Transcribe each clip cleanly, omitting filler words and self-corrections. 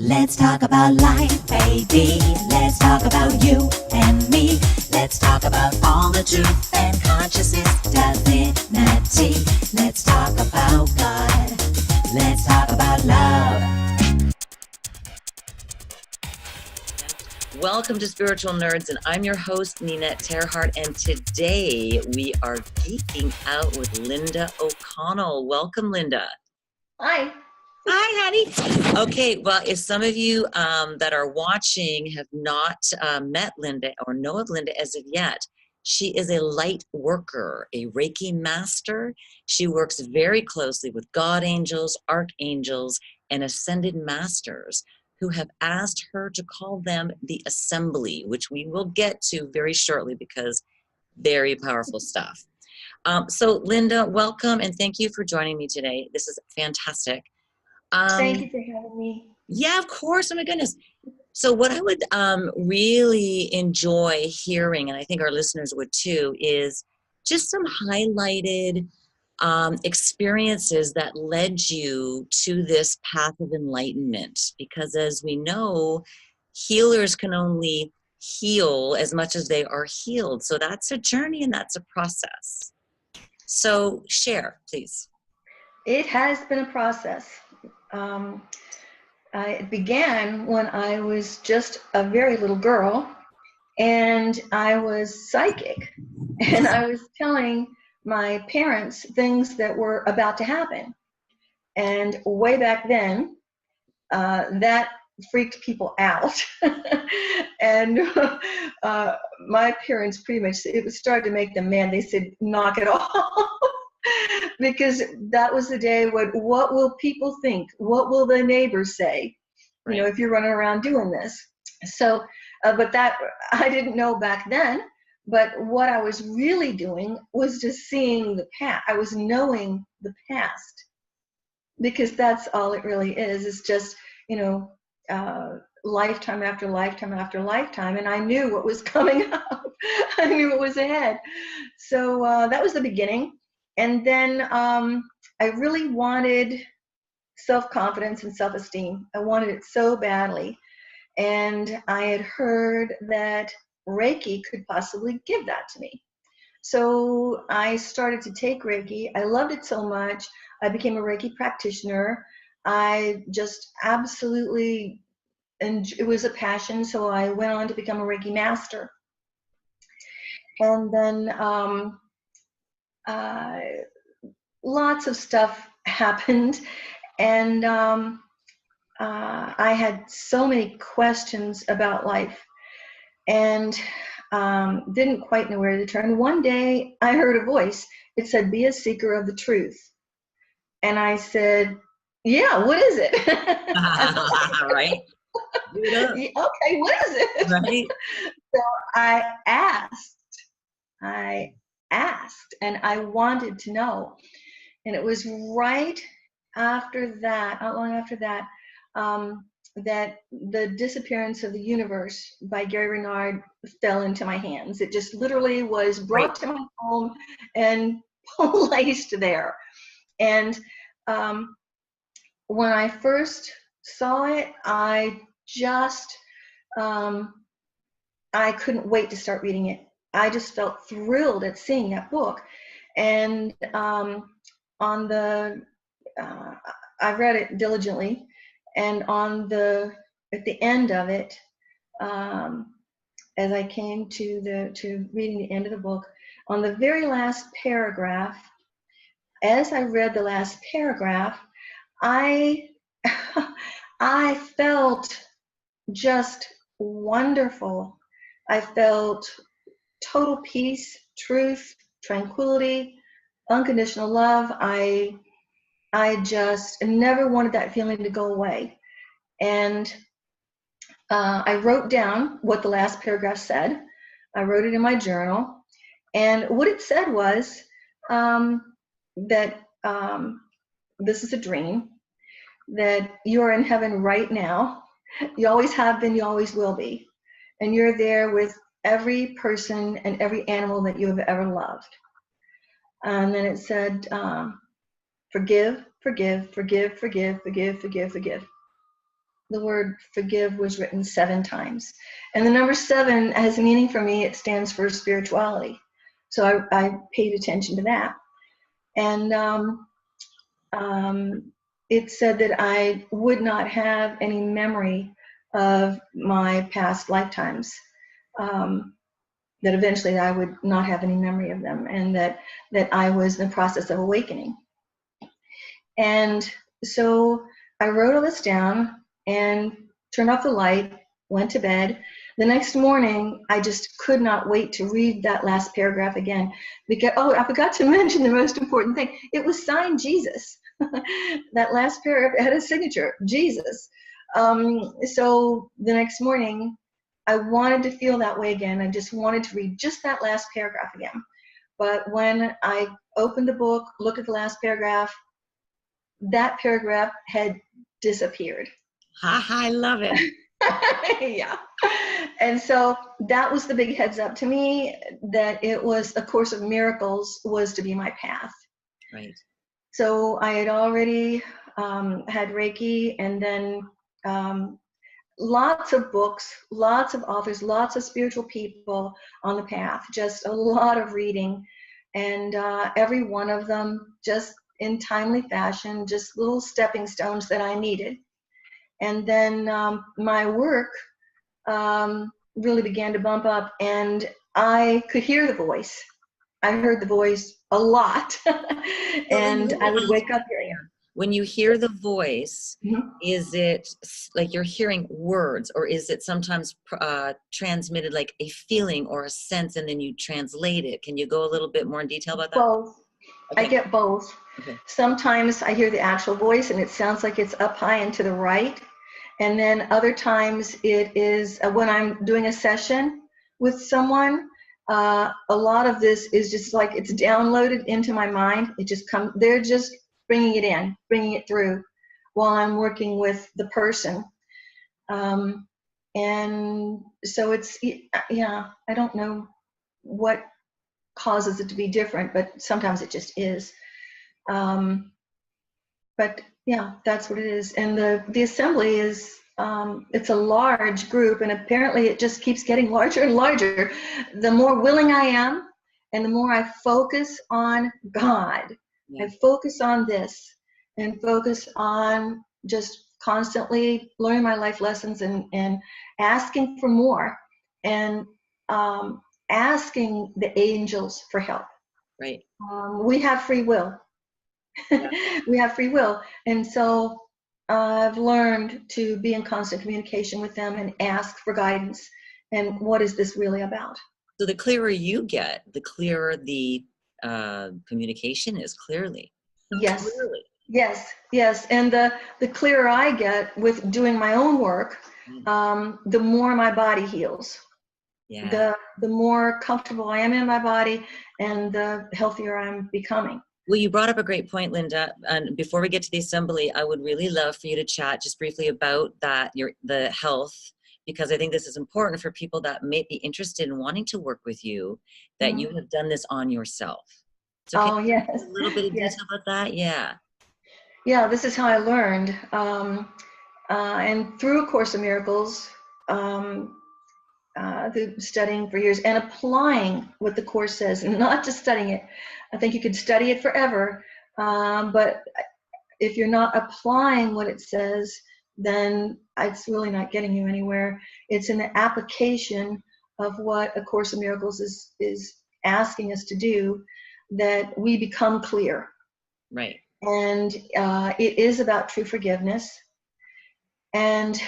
Let's talk about life, baby. Let's talk about you and me. Let's talk about all the truth and consciousness, divinity. Let's talk about God. Let's talk about love. Welcome to Spiritual Nerds, and I'm your host, Ninette Terhart, and today we are geeking out with Linda O'Connell. Welcome, Linda. Hi. Hi, honey. Okay, well, if some of you that are watching have not met Linda or know of Linda as of yet, she is a light worker, a Reiki Master. She works very closely with God angels, archangels, and ascended masters who have asked her to call them the Assembly, which we will get to very shortly because very powerful stuff. So, Linda, welcome, and thank you for joining me today. This is fantastic. Thank you for having me. Yeah, of course. Oh my goodness. So what I would really enjoy hearing, and I think our listeners would too, is just some highlighted experiences that led you to this path of enlightenment. Because as we know, healers can only heal as much as they are healed. So that's a journey and that's a process. So share, please. It has been a process. It began when I was just a very little girl, and I was psychic, and I was telling my parents things that were about to happen. And way back then, that freaked people out. And my parents pretty much, it started to make them mad. They said, knock it off. Because that was the day when, what will people think? What will the neighbors say? Right. You know, if you're running around doing this. So, but that, I didn't know back then, but what I was really doing was just seeing the past. I was knowing the past, because that's all it really is. It's just, you know, lifetime after lifetime after lifetime. And I knew what was coming up. I knew what was ahead. So that was the beginning. And then I really wanted self-confidence and self-esteem. I wanted it so badly. And I had heard that Reiki could possibly give that to me. So I started to take Reiki. I loved it so much. I became a Reiki practitioner. I just absolutely, and it was a passion. So I went on to become a Reiki Master. And then lots of stuff happened, and I had so many questions about life, and didn't quite know where to turn. One day I heard a voice. It said, be a seeker of the truth. And I said, yeah, what is it? Right. Okay, what is it? Right. So I asked, and I wanted to know. And it was right after that, not long after that, that the Disappearance of the Universe by Gary Renard fell into my hands. It just literally was brought to my home and placed there. And when I first saw it, I just, I couldn't wait to start reading it. I just felt thrilled at seeing that book. And on the, I read it diligently, and on the, at the end of it, as I came to reading the end of the book, on the very last paragraph, as I read the last paragraph, I felt just wonderful. I felt total peace, truth, tranquility, unconditional love. I just never wanted that feeling to go away. And I wrote down what the last paragraph said. I wrote it in my journal. And what it said was that this is a dream, that you are in heaven right now. You always have been, you always will be. And you're there with every person and every animal that you have ever loved. And then it said, forgive, forgive, forgive, forgive, forgive, forgive, forgive. the word forgive was written 7 times. And the number 7 has meaning for me. It stands for spirituality. So I paid attention to that. And it said that I would not have any memory of my past lifetimes, that eventually I would not have any memory of them, and that I was in the process of awakening. And so I wrote all this down and turned off the light, went to bed. The next morning, I just could not wait to read that last paragraph again. Because, oh, I forgot to mention the most important thing. It was signed Jesus. That last paragraph had a signature, Jesus. So the next morning, I wanted to feel that way again. I just wanted to read just that last paragraph again. But when I opened the book, looked at the last paragraph, that paragraph had disappeared. Ha ha, I love it. Yeah. And so that was the big heads up to me, that it was A Course of Miracles was to be my path. Right. So I had already had Reiki, and then lots of books, lots of authors, lots of spiritual people on the path, just a lot of reading, and every one of them just in timely fashion, just little stepping stones that I needed. And then my work really began to bump up, and I could hear the voice. I heard the voice a lot. And I would wake up hearing it. When you hear the voice, Mm-hmm. is it like you're hearing words, or is it sometimes transmitted like a feeling or a sense, and then you translate it? Can you go a little bit more in detail about that? Both. Okay. I get both. Okay. Sometimes I hear the actual voice and it sounds like it's up high and to the right. And then other times it is when I'm doing a session with someone, a lot of this is just like it's downloaded into my mind. It just comes, they're just bringing it in, bringing it through while I'm working with the person. And so it's, yeah, I don't know what causes it to be different, but sometimes it just is. But yeah, that's what it is. And the assembly is, it's a large group, and apparently it just keeps getting larger and larger. The more willing I am, and the more I focus on God, Yeah. I focus on this, and focus on just constantly learning my life lessons, and asking for more, and asking the angels for help. Right. We have free will. Yeah. We have free will. And so I've learned to be in constant communication with them and ask for guidance. And what is this really about? So the clearer you get, the clearer the communication is, clearly. Yes. Clearly. Yes. Yes. And the clearer I get with doing my own work, the more my body heals. Yeah. The more comfortable I am in my body, and the healthier I'm becoming. Well, you brought up a great point, Linda. And before we get to the assembly, I would really love for you to chat just briefly about that, the health, because I think this is important for people that may be interested in wanting to work with you, that you have done this on yourself. So can you yes. a little bit of detail about that? Yeah. Yeah, this is how I learned. And through A Course in Miracles, through studying for years and applying what the Course says, and not just studying it. I think you could study it forever, but if you're not applying what it says, then it's really not getting you anywhere. It's in the application of what A Course in Miracles is asking us to do that we become clear. Right. And it is about true forgiveness. And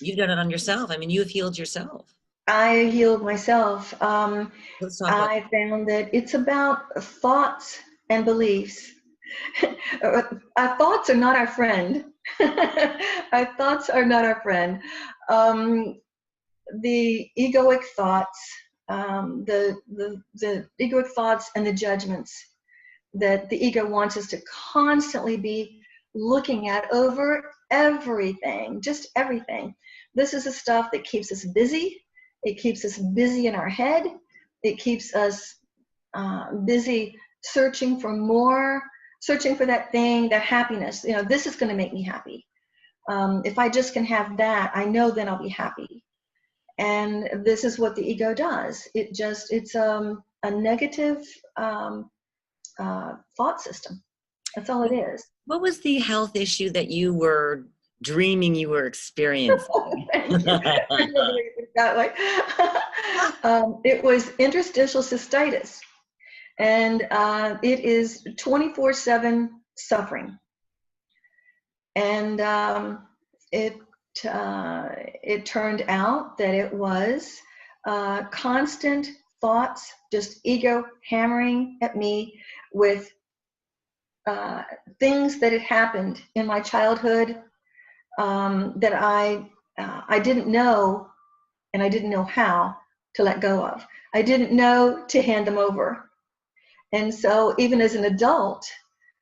you've done it on yourself. I mean, you've healed yourself. I healed myself. Let's talk about I found that it's about thoughts and beliefs. Our thoughts are not our friend. Our thoughts are not our friend. The egoic thoughts, the egoic thoughts and the judgments that the ego wants us to constantly be looking at over everything, just everything. This is the stuff that keeps us busy. It keeps us busy in our head. It keeps us busy searching for more, searching for that thing, that happiness. You know, this is going to make me happy. If I just can have that, I know then I'll be happy. And this is what the ego does. It's a negative thought system. That's all it is. What was the health issue that you were dreaming you were experiencing? Thank you. That way. It was interstitial cystitis, and it is 24/7 suffering. And it turned out that it was constant thoughts, just ego hammering at me with things that had happened in my childhood that I didn't know, and I didn't know how to let go of. I didn't know to hand them over. And so even as an adult,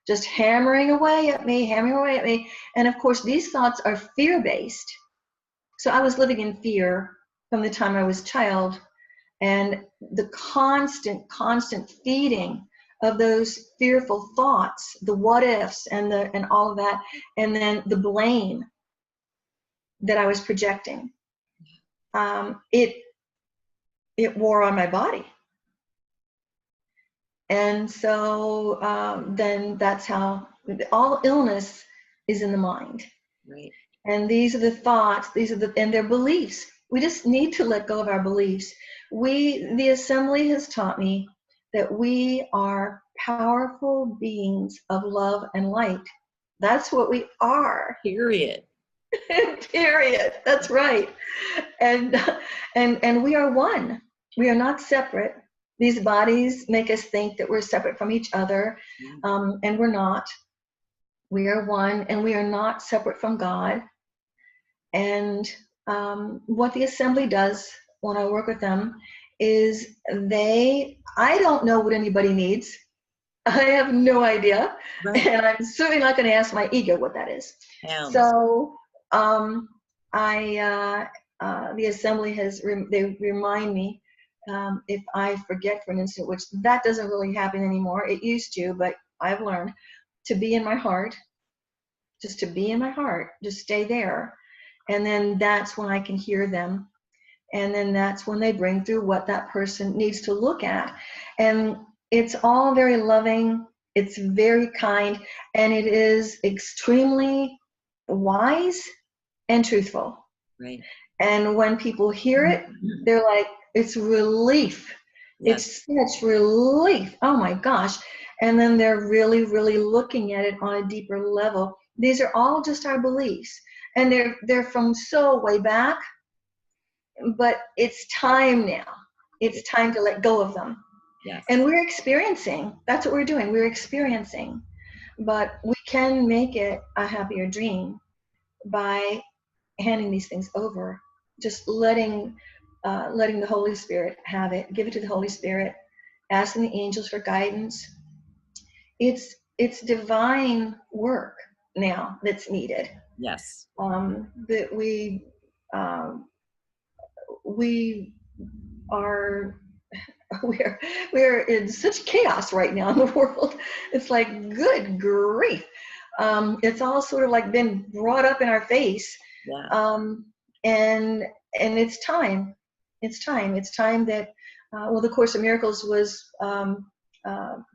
just hammering away at me. And of course, these thoughts are fear-based. So I was living in fear from the time I was a child, and the constant feeding of those fearful thoughts, the what ifs and all of that, and then the blame that I was projecting. It wore on my body. And so then that's how all illness is in the mind. Right. And these are the thoughts, and their beliefs. We just need to let go of our beliefs. The assembly has taught me that we are powerful beings of love and light. That's what we are. Period. Period. That's right. And we are one. We are not separate. These bodies make us think that we're separate from each other, and we're not. We are one, and we are not separate from God. And what the assembly does when I work with them is I don't know what anybody needs. I have no idea. Right. And I'm certainly not going to ask my ego what that is. So the assembly they remind me, if I forget for an instant, which that doesn't really happen anymore. It used to, but I've learned to be in my heart, just to be in my heart, just stay there. And then that's when I can hear them. And then that's when they bring through what that person needs to look at. And it's all very loving. It's very kind. And it is extremely wise and truthful. Right. And when people hear it, they're like, it's relief. Yes. It's such relief. Oh my gosh. And then they're really, really looking at it on a deeper level. These are all just our beliefs. And they're from so way back. But it's time now. It's time to let go of them. Yes. And we're experiencing. That's what we're doing. We're experiencing. But we can make it a happier dream by handing these things over. Just letting the Holy Spirit have it. Give it to the Holy Spirit. Asking the angels for guidance. It's divine work now that's needed. Yes. That we are in such chaos right now in the world. It's like, good grief. It's all sort of like been brought up in our face. Yeah. And it's time. It's time that, the Course of Miracles was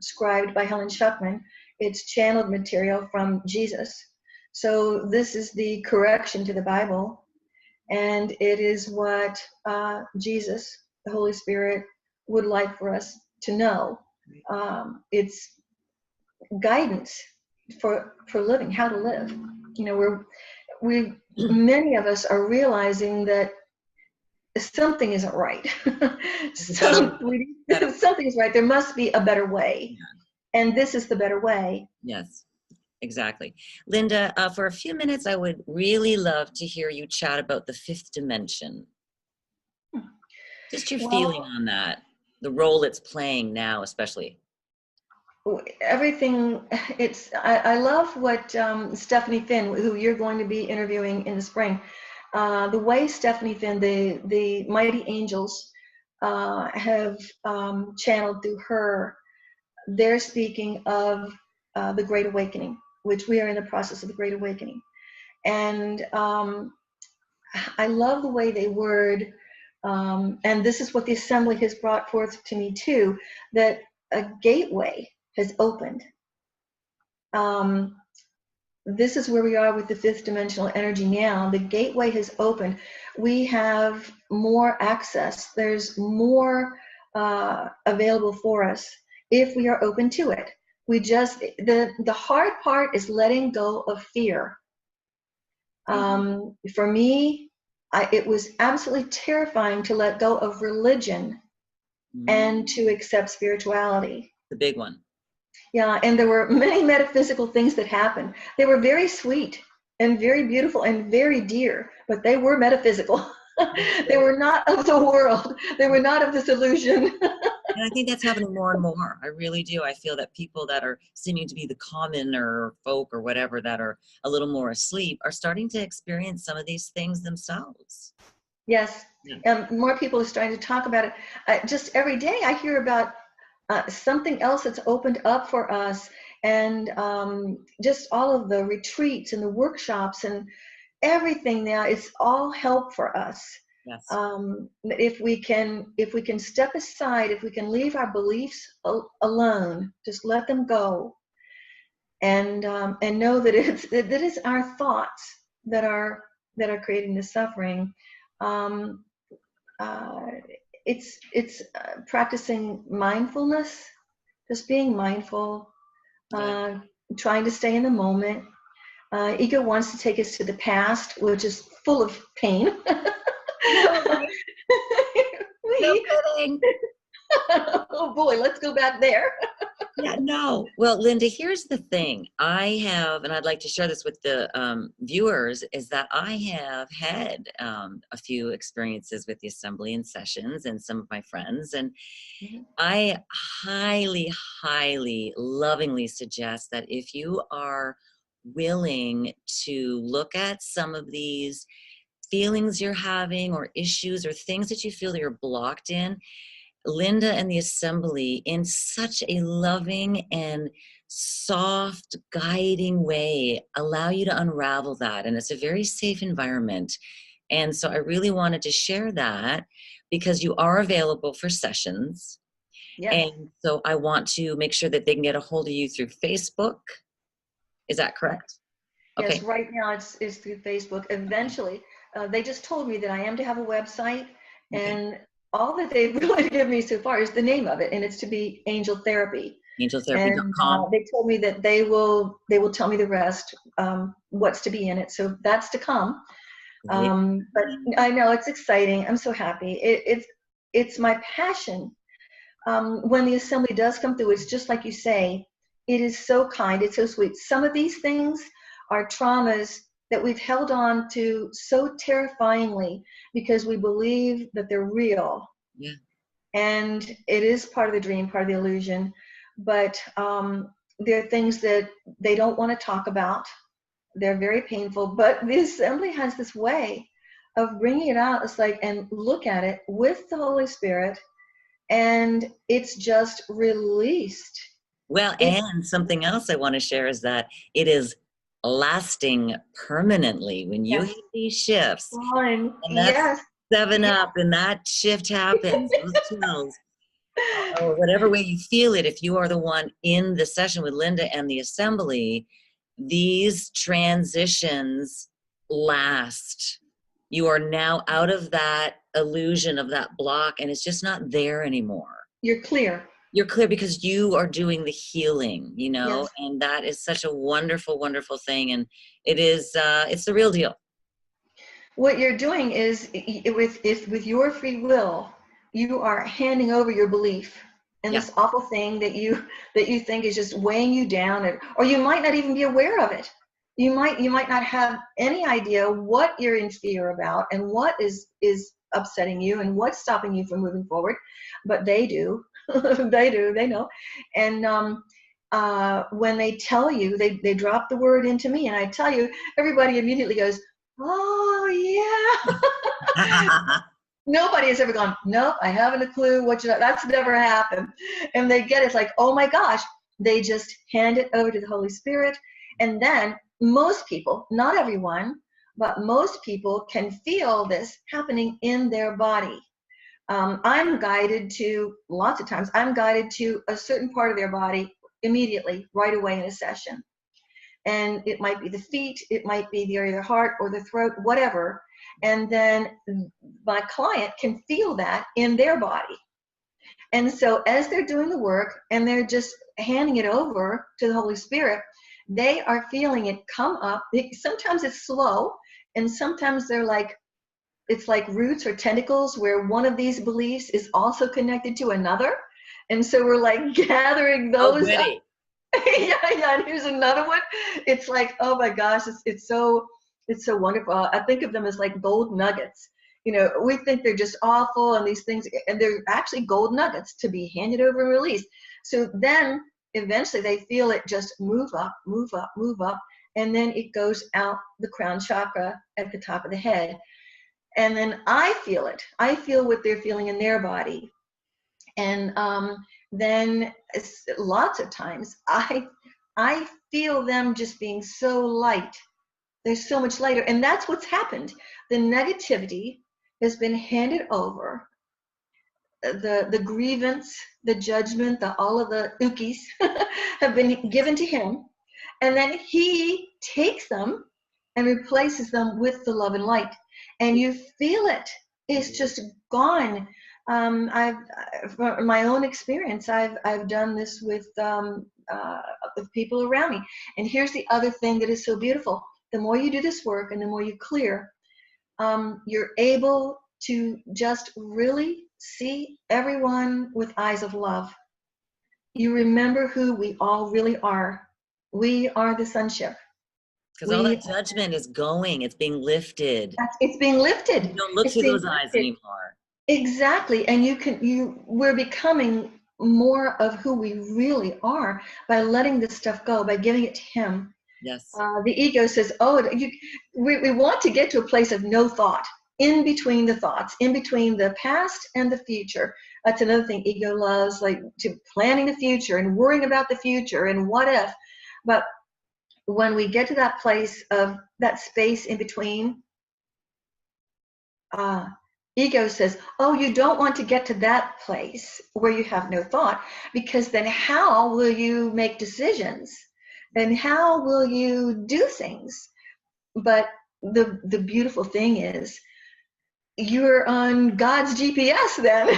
scribed by Helen Schuckman. It's channeled material from Jesus. So this is the correction to the Bible. And it is what Jesus, the Holy Spirit, would like for us to know. It's guidance for living, how to live. You know, many of us are realizing that something isn't right. Something's right. There must be a better way. And this is the better way. Yes. Exactly. Linda, for a few minutes, I would really love to hear you chat about the fifth dimension. Just your feeling on that, the role it's playing now, especially. Everything, I love what Stephanie Finn, who you're going to be interviewing in the spring, the way Stephanie Finn, the mighty angels have channeled through her, they're speaking of the Great Awakening, which we are in the process of the Great Awakening. And I love the way they word, and this is what the assembly has brought forth to me too, that a gateway has opened. This is where we are with the fifth dimensional energy now. The gateway has opened. We have more access. There's more available for us if we are open to it. We just, the hard part is letting go of fear. For me, it was absolutely terrifying to let go of religion and to accept spirituality. The big one. Yeah, and there were many metaphysical things that happened. They were very sweet and very beautiful and very dear, but they were metaphysical. They were not of the world. They were not of this illusion. And I think that's happening more and more. I really do. I feel that people that are seeming to be the commoner folk or whatever that are a little more asleep are starting to experience some of these things themselves. Yes, Yeah. More people are starting to talk about it. Just every day I hear about something else that's opened up for us, and just all of the retreats and the workshops and everything now, it's all help for us. Yes. If we can step aside, if we can leave our beliefs alone, just let them go, and know that it is our thoughts that are creating the suffering. It's practicing mindfulness, just being mindful, trying to stay in the moment. Ego wants to take us to the past, which is full of pain. No kidding. Oh boy, let's go back there. Yeah, no. Well, Linda, here's the thing. I have, and I'd like to share this with the viewers, is that I have had a few experiences with the assembly and sessions and some of my friends. And I highly, highly, lovingly suggest that if you are willing to look at some of these feelings you're having or issues or things that you feel that you're blocked in, Linda and the assembly, in such a loving and soft, guiding way, allow you to unravel that. And it's a very safe environment. And so I really wanted to share that because you are available for sessions. Yes. And so I want to make sure that they can get a hold of you through Facebook. Is that correct? Yes, Okay. right now it's through Facebook. Eventually, they just told me that I am to have a website, and all that they've really given me so far is the name of it, and it's to be Angel Therapy. Angeltherapy.com. And they told me that they will tell me the rest, what's to be in it. So that's to come. But I know it's exciting. I'm so happy. It's my passion. When the assembly does come through, it's just like you say. It is so kind. It's so sweet. Some of these things are traumas that we've held on to so terrifyingly because we believe that they're real. Yeah. And it is part of the dream, part of the illusion. But there are things that they don't want to talk about. They're very painful. But the assembly has this way of bringing it out. It's like, and look at it with the Holy Spirit, and it's just released. Well, and something else I want to share is that it is lasting permanently when you hit these shifts. And that's 7-up and that shift happens, those chills, or whatever way you feel it. If you are the one in the session with Linda and the assembly, these transitions last. You are now out of that illusion of that block, and it's just not there anymore. You're clear. You're clear because you are doing the healing, you know, and that is such a wonderful, wonderful thing. And it is, it's the real deal. What you're doing is with your free will, you are handing over your belief and this awful thing that you think is just weighing you down, or you might not even be aware of it. You might not have any idea what you're in fear about and what is upsetting you and what's stopping you from moving forward, but they do. They know. And when they tell you, they drop the word into me, and I tell you, everybody immediately goes, oh yeah. Nobody has ever gone, nope, I haven't a clue that's never happened. And they get it, it's like, oh my gosh. They just hand it over to the Holy Spirit. And then most people, not everyone, but most people can feel this happening in their body. I'm guided to, lots of times, I'm guided to a certain part of their body immediately, right away in a session. And it might be the feet, it might be the area of the heart or the throat, whatever. And then my client can feel that in their body. And so as they're doing the work and they're just handing it over to the Holy Spirit, they are feeling it come up. Sometimes it's slow, and sometimes they're like, it's like roots or tentacles where one of these beliefs is also connected to another. And so we're like gathering those up. Yeah, and here's another one. It's like, oh my gosh, it's so wonderful. I think of them as like gold nuggets. You know, we think they're just awful and these things, and they're actually gold nuggets to be handed over and released. So then eventually they feel it just move up, move up, move up, and then it goes out the crown chakra at the top of the head. And then I feel it. I feel what they're feeling in their body. And then lots of times I feel them just being so light. They're so much lighter. And that's what's happened. The negativity has been handed over. The grievance, the judgment, all of the ookies have been given to him. And then he takes them and replaces them with the love and light. And you feel it. It's just gone. From my own experience, I've done this with people around me. And here's the other thing that is so beautiful. The more you do this work and the more you clear, you're able to just really see everyone with eyes of love. You remember who we all really are. We are the Sonship. Because all that judgment is going, it's being lifted. It's being lifted. You don't look through those eyes anymore. Exactly. And we're becoming more of who we really are by letting this stuff go, by giving it to him. Yes. The ego says, we want to get to a place of no thought, in between the thoughts, in between the past and the future. That's another thing ego loves, like to planning the future and worrying about the future and what if. But when we get to that place of that space in between, ego says, oh, you don't want to get to that place where you have no thought, because then how will you make decisions? And how will you do things? But the beautiful thing is, you're on God's GPS then.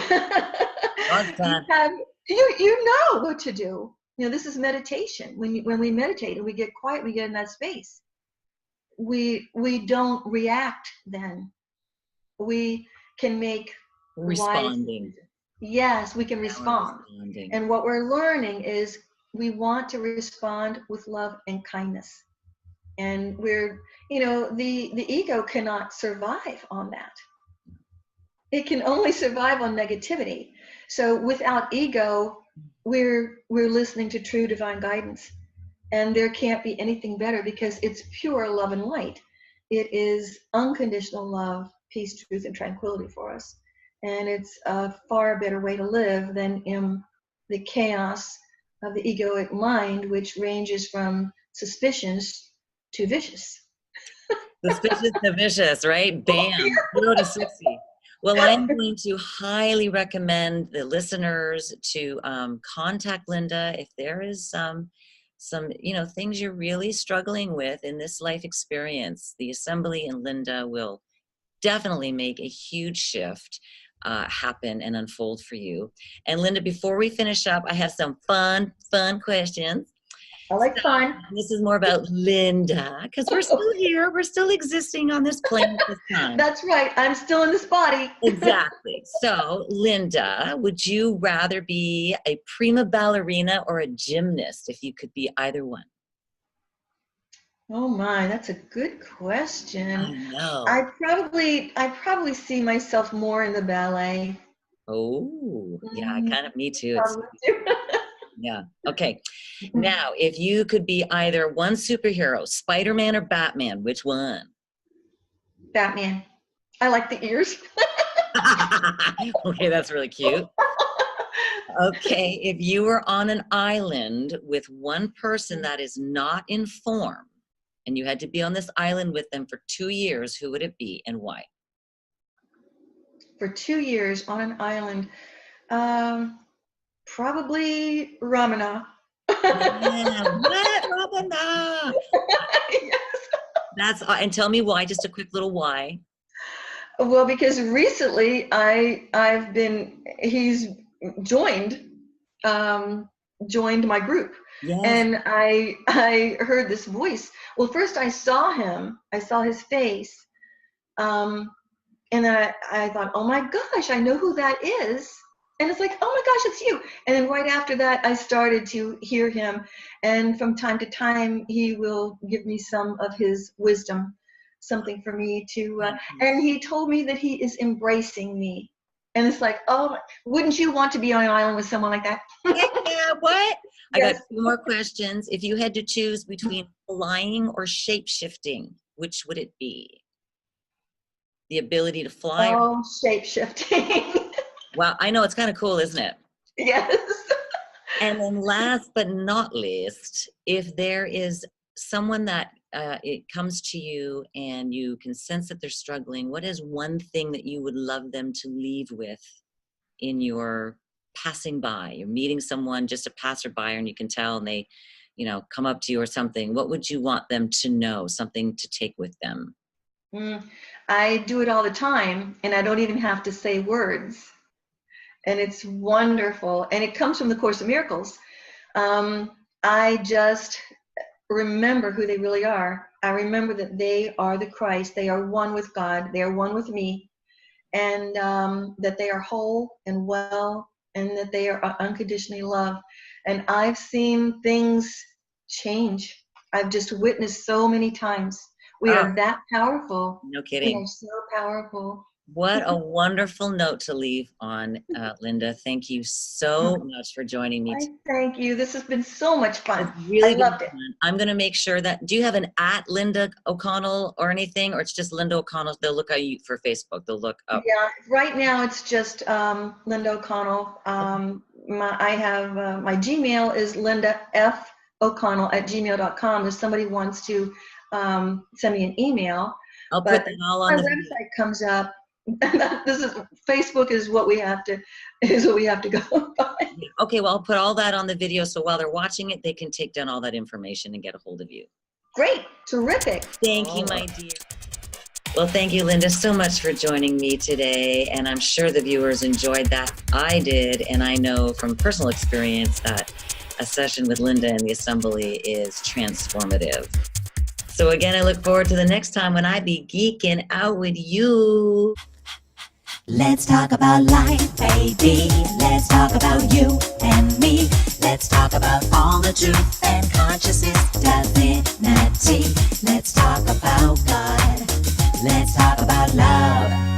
You know what to do. You know, this is meditation. When we meditate and we get quiet, we get in that space. We don't react then. We can make responding. Yes, we can respond. And what we're learning is we want to respond with love and kindness. And we're, the ego cannot survive on that. It can only survive on negativity. So without ego, we're listening to true divine guidance. And there can't be anything better because it's pure love and light. It is unconditional love, peace, truth, and tranquility for us. And it's a far better way to live than in the chaos of the egoic mind, which ranges from suspicious to vicious. Suspicious to vicious, right? Bam, 0 to 60. Well, I'm going to highly recommend the listeners to contact Linda if there is some things you're really struggling with in this life experience. The assembly and Linda will definitely make a huge shift happen and unfold for you. And Linda, before we finish up, I have some fun questions. I like fun. This is more about Linda, because we're still here. We're still existing on this planet this time. That's right. I'm still in this body. Exactly. So, Linda, would you rather be a prima ballerina or a gymnast if you could be either one? Oh my, that's a good question. I know. I probably see myself more in the ballet. Oh, yeah, kind of me too. Yeah. Okay. Now, if you could be either one superhero, Spider-Man or Batman, which one? Batman. I like the ears. Okay, that's really cute. Okay, if you were on an island with one person that is not in form, and you had to be on this island with them for 2 years, who would it be and why? For 2 years on an island, probably Ramana. Yeah, what, Robina? Yes. That's, and tell me why, just a quick little why. Well, because recently he's joined my group. Yes. And I heard this voice. Well, first I saw his face. And then I thought, oh my gosh, I know who that is. And it's like, oh my gosh, it's you. And then right after that, I started to hear him. And from time to time, he will give me some of his wisdom, something for me to, and he told me that he is embracing me. And it's like, oh, wouldn't you want to be on an island with someone like that? Yeah, what? I Yes. got 2 more questions. If you had to choose between flying or shape-shifting, which would it be? The ability to fly? Oh, shape-shifting. Wow, I know, it's kind of cool, isn't it? Yes. And then last but not least, if there is someone that it comes to you and you can sense that they're struggling, what is one thing that you would love them to leave with in your passing by? You're meeting someone, just a passerby, and you can tell, and they, come up to you or something. What would you want them to know? Something to take with them? I do it all the time, and I don't even have to say words. And it's wonderful. And it comes from the Course of Miracles. I just remember who they really are. I remember that they are the Christ. They are one with God. They are one with me. And that they are whole and well, and that they are unconditionally loved. And I've seen things change. I've just witnessed so many times. We are that powerful. No kidding. We are so powerful. What a wonderful note to leave on, Linda. Thank you so much for joining me today. Thank you. This has been so much fun. It's really I loved it. fun. I'm going to make sure that, do you have an @ Linda O'Connell or anything, or it's just Linda O'Connell? They'll look at you for Facebook. They'll look up. Yeah, right now it's just Linda O'Connell. I have my Gmail is lindafoconnell@gmail.com. If somebody wants to send me an email. I'll put that all on my the website comes up. Facebook is what we have to go by. Okay, well, I'll put all that on the video, so while they're watching it, they can take down all that information and get a hold of you. Great, terrific. Thank you, my dear. Well, thank you, Linda, so much for joining me today, and I'm sure the viewers enjoyed that. I did, and I know from personal experience that a session with Linda in the assembly is transformative. So again, I look forward to the next time when I be geeking out with you. Let's talk about life, baby. Let's talk about you and me. Let's talk about all the truth and consciousness, divinity. Let's talk about God. Let's talk about love.